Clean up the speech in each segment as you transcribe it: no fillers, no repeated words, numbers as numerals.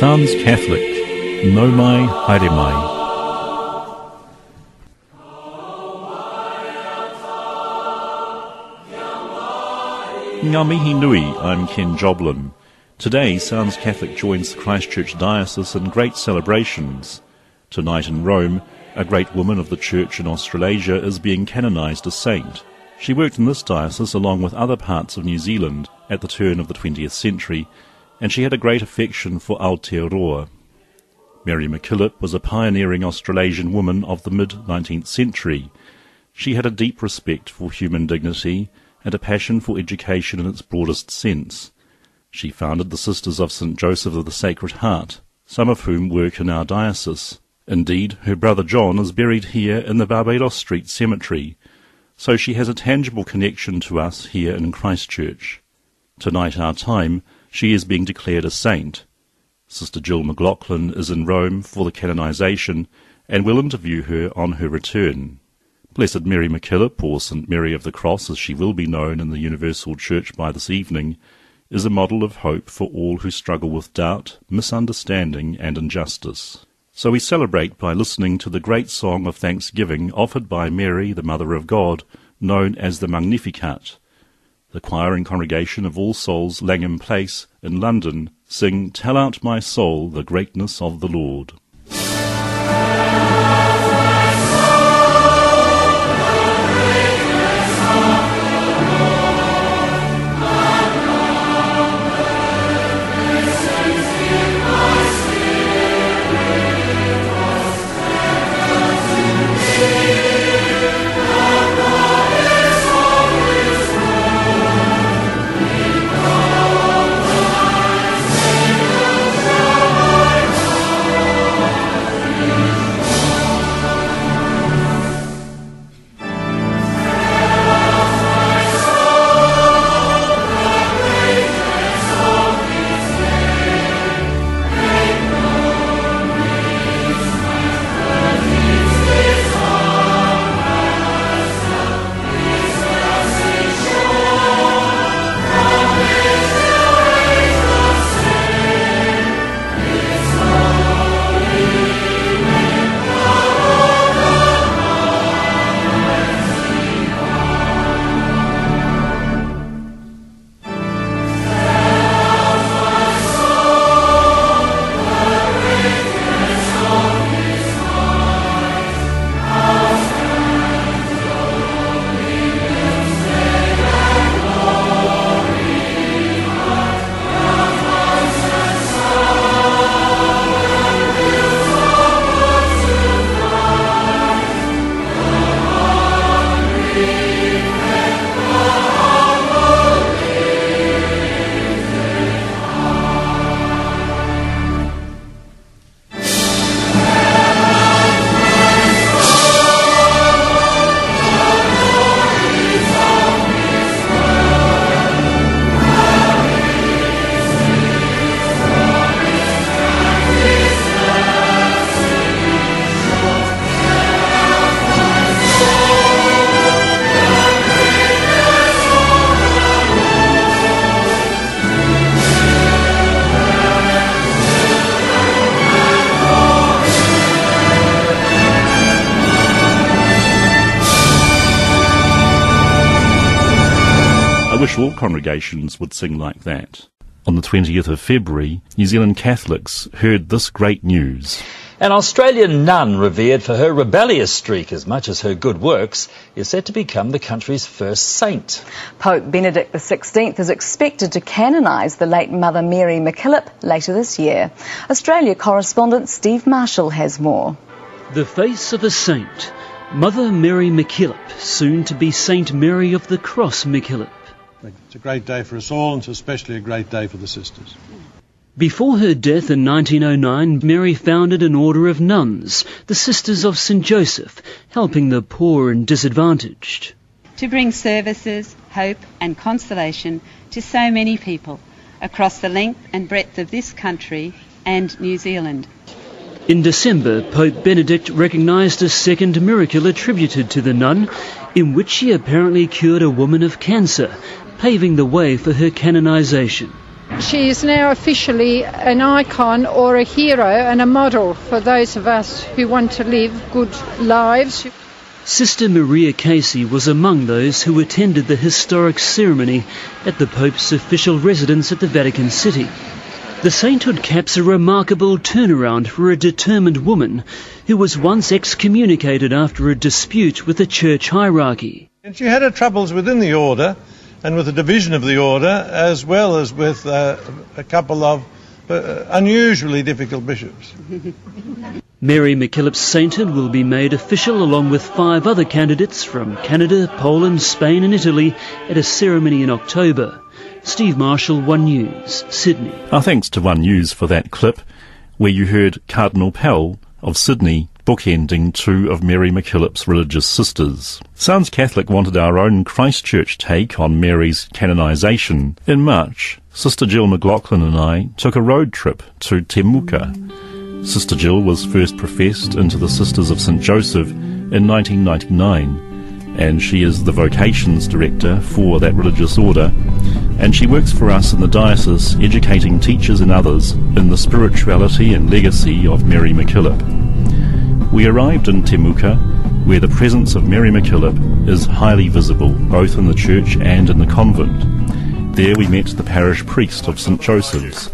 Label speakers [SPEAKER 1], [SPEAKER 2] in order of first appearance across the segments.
[SPEAKER 1] Sounds Catholic. No mai, haere mai. Ngā mihi nui, I'm Ken Joblin. Today, Sounds Catholic joins the Christchurch Diocese in great celebrations. Tonight in Rome, a great woman of the Church in Australasia is being canonised as saint. She worked in this diocese along with other parts of New Zealand at the turn of the 20th century, and she had a great affection for Aotearoa. Mary MacKillop was a pioneering Australasian woman of the mid-19th century. She had a deep respect for human dignity and a passion for education in its broadest sense. She founded the Sisters of St. Joseph of the Sacred Heart, some of whom work in our diocese. Indeed, her brother John is buried here in the Barbados Street Cemetery, so she has a tangible connection to us here in Christchurch. Tonight, our time, she is being declared a saint. Sister Jill McLaughlin is in Rome for the canonisation, and will interview her on her return. Blessed Mary MacKillop, or St. Mary of the Cross as she will be known in the Universal Church by this evening, is a model of hope for all who struggle with doubt, misunderstanding and injustice. So we celebrate by listening to the great song of thanksgiving offered by Mary, the Mother of God, known as the Magnificat. The choir and congregation of All Souls, Langham Place, in London, sing "Tell Out My Soul the Greatness of the Lord." I wish all congregations would sing like that. On the 20th of February, New Zealand Catholics heard this great news.
[SPEAKER 2] An Australian nun revered for her rebellious streak as much as her good works is set to become the country's first saint.
[SPEAKER 3] Pope Benedict XVI is expected to canonise the late Mother Mary MacKillop later this year. Australia correspondent Steve Marshall has more.
[SPEAKER 4] The face of a saint, Mother Mary MacKillop, soon to be Saint Mary of the Cross MacKillop.
[SPEAKER 5] It's a great day for us all, and it's especially a great day for the sisters.
[SPEAKER 4] Before her death in 1909, Mary founded an order of nuns, the Sisters of St. Joseph, helping the poor and disadvantaged.
[SPEAKER 6] To bring services, hope and consolation to so many people across the length and breadth of this country and New Zealand.
[SPEAKER 4] In December, Pope Benedict recognised a second miracle attributed to the nun, in which she apparently cured a woman of cancer, paving the way for her canonisation.
[SPEAKER 7] She is now officially an icon or a hero and a model for those of us who want to live good lives.
[SPEAKER 4] Sister Maria Casey was among those who attended the historic ceremony at the Pope's official residence at the Vatican City. The sainthood caps a remarkable turnaround for a determined woman who was once excommunicated after a dispute with the church hierarchy.
[SPEAKER 5] And she had her troubles within the order and with the division of the order, as well as with a couple of unusually difficult bishops.
[SPEAKER 4] Mary MacKillop's sainthood will be made official along with 5 other candidates from Canada, Poland, Spain and Italy at a ceremony in October. Steve Marshall, One News, Sydney.
[SPEAKER 1] Our thanks to One News for that clip, where you heard Cardinal Pell of Sydney bookending 2 of Mary MacKillop's religious sisters. Sounds Catholic wanted our own Christchurch take on Mary's canonisation. In March, Sister Jill McLaughlin and I took a road trip to Temuka. Sister Jill was first professed into the Sisters of St Joseph in 1999, and she is the vocations director for that religious order, and she works for us in the diocese educating teachers and others in the spirituality and legacy of Mary MacKillop. We arrived in Temuka, where the presence of Mary MacKillop is highly visible, both in the church and in the convent. There we met the parish priest of St Joseph's.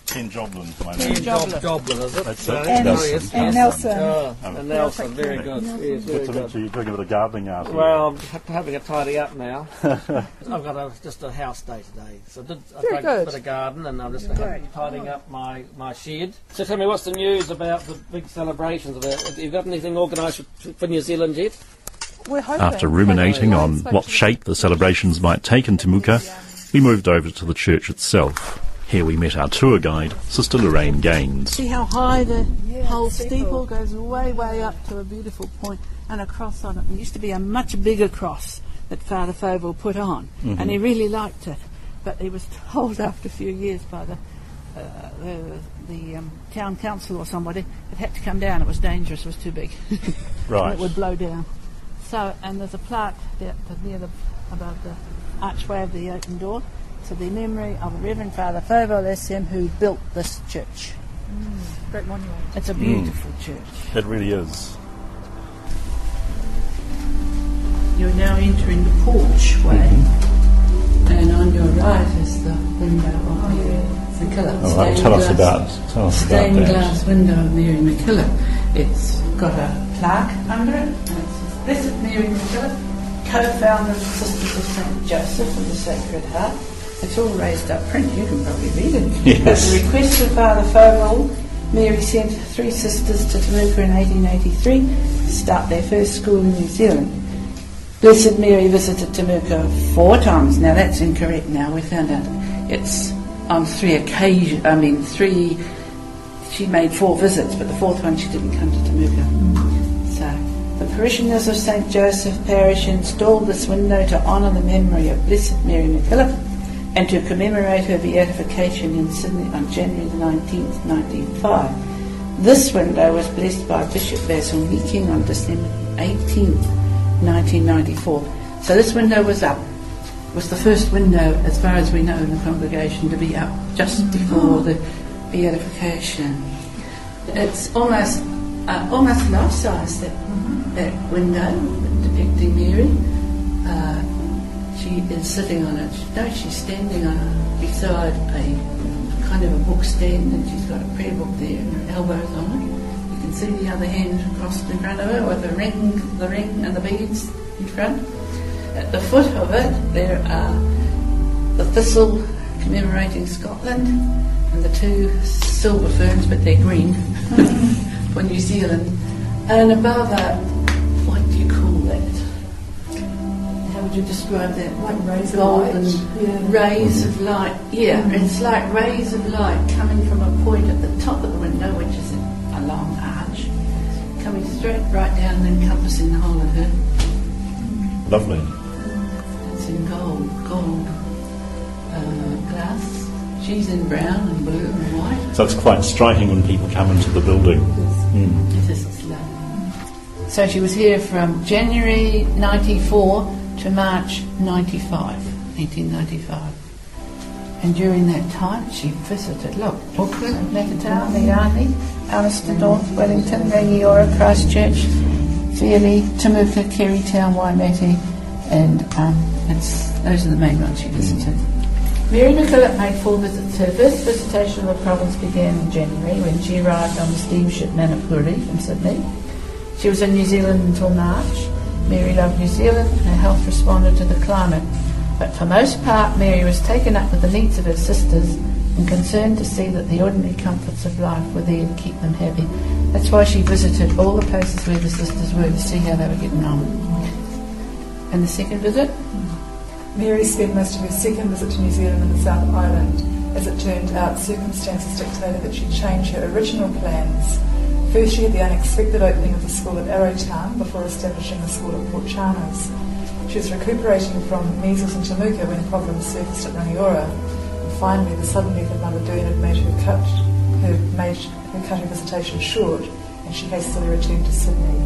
[SPEAKER 1] Ken Joblin, my name.
[SPEAKER 8] Joblin, is it?
[SPEAKER 1] That's it.
[SPEAKER 8] And
[SPEAKER 9] Nelson.
[SPEAKER 8] And Nelson, very good. Yes, very good.
[SPEAKER 1] You're doing a bit of gardening after.
[SPEAKER 8] Well, I'm having a tidy up now. I've got just a house day today. So I did a bit of garden and I'm just tidying up my shed. So tell me, what's the news about the big celebrations? Have you got anything organised for New Zealand yet?
[SPEAKER 1] After ruminating on what shape the celebrations might take in Temuka, we moved over to the church itself. Here we met our tour guide, Sister Lorraine Gaines.
[SPEAKER 9] See how high the whole steeple goes way, way up to a beautiful point, and a cross on it. It used to be a much bigger cross that Father Fovell put on, and he really liked it. But he was told after a few years by the town council or somebody it had to come down. It was dangerous. It was too big.
[SPEAKER 1] Right.
[SPEAKER 9] And it would blow down. So, and there's a plaque there above the archway of the open door, to the memory of the Reverend Father Fovell SM, who built this church. Great monument. It's a beautiful church.
[SPEAKER 1] It really is.
[SPEAKER 9] You're now entering the porchway, and on your right is the window of Mary MacKillop.
[SPEAKER 1] All right, tell us about that.
[SPEAKER 9] Stained glass window of Mary MacKillop. It's got a plaque under it, and it says, Blessed Mary MacKillop, co-founder of the Sisters of St Joseph of the Sacred Heart. It's all raised up print, you can probably read it.
[SPEAKER 1] Yes.
[SPEAKER 9] At the request of Father Fovell, Mary sent 3 sisters to Temuka in 1883 to start their first school in New Zealand. Blessed Mary visited Temuka 4 times. Now that's incorrect now, we found out. It's on 3 occasions, she made 4 visits, but the 4th one she didn't come to Temuka. So, the parishioners of St Joseph Parish installed this window to honour the memory of Blessed Mary MacKillop and to commemorate her beatification in Sydney on January the 19th, 1905. This window was blessed by Bishop Basil Meeking on December 18th, 1994. So this window was up. It was the first window, as far as we know in the congregation, to be up just before the beatification. It's almost life-size, that window depicting Mary. She is sitting on it. No, she's standing on it beside a kind of a book stand, and she's got a prayer book there and her elbows on it. You can see the other hand crossed in front of her with the ring and the beads in front. At the foot of it there are the thistle commemorating Scotland and the 2 silver ferns, but they're green, for New Zealand. And above that, what do you call that? How would you describe that? Like rays of light. Rays of light. Yeah, it's like rays of light coming from a point at the top of the window, which is a long arch, coming straight right down and encompassing the whole of her.
[SPEAKER 1] Lovely.
[SPEAKER 9] It's in gold glass. She's in brown and blue and white.
[SPEAKER 1] So it's quite striking when people come into the building.
[SPEAKER 9] It is. It's lovely. So she was here from January 94 to March 1895. And during that time, she visited, look, Auckland, Nakatown, Meirani, Alliston North, Wellington, Rangiora, Christchurch, Fairlie, Temuka, Kerrytown, Waimate, and those are the main ones she visited. Mary MacKillop made 4 visits. Her first visitation of the province began in January when she arrived on the steamship Manapuri from Sydney. She was in New Zealand until March. Mary loved New Zealand, her health responded to the climate. But for most part, Mary was taken up with the needs of her sisters and concerned to see that the ordinary comforts of life were there to keep them happy. That's why she visited all the places where the sisters were to see how they were getting on. And the second visit?
[SPEAKER 10] Mary spent most of her second visit to New Zealand in the South Island. As it turned out, circumstances dictated that she change her original plans. First, she had the unexpected opening of the school at Arrowtown before establishing the school at Port Chalmers. She was recuperating from measles in Temuka when problems surfaced at Rangiora. And finally, the sudden death of Mother Dern had made her cut her visitation short, and she hastily returned to Sydney.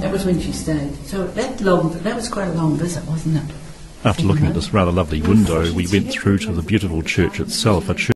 [SPEAKER 9] That was when she stayed. So that was quite a long visit, wasn't it?
[SPEAKER 1] After looking at this rather lovely window, we went through to the beautiful church itself, a church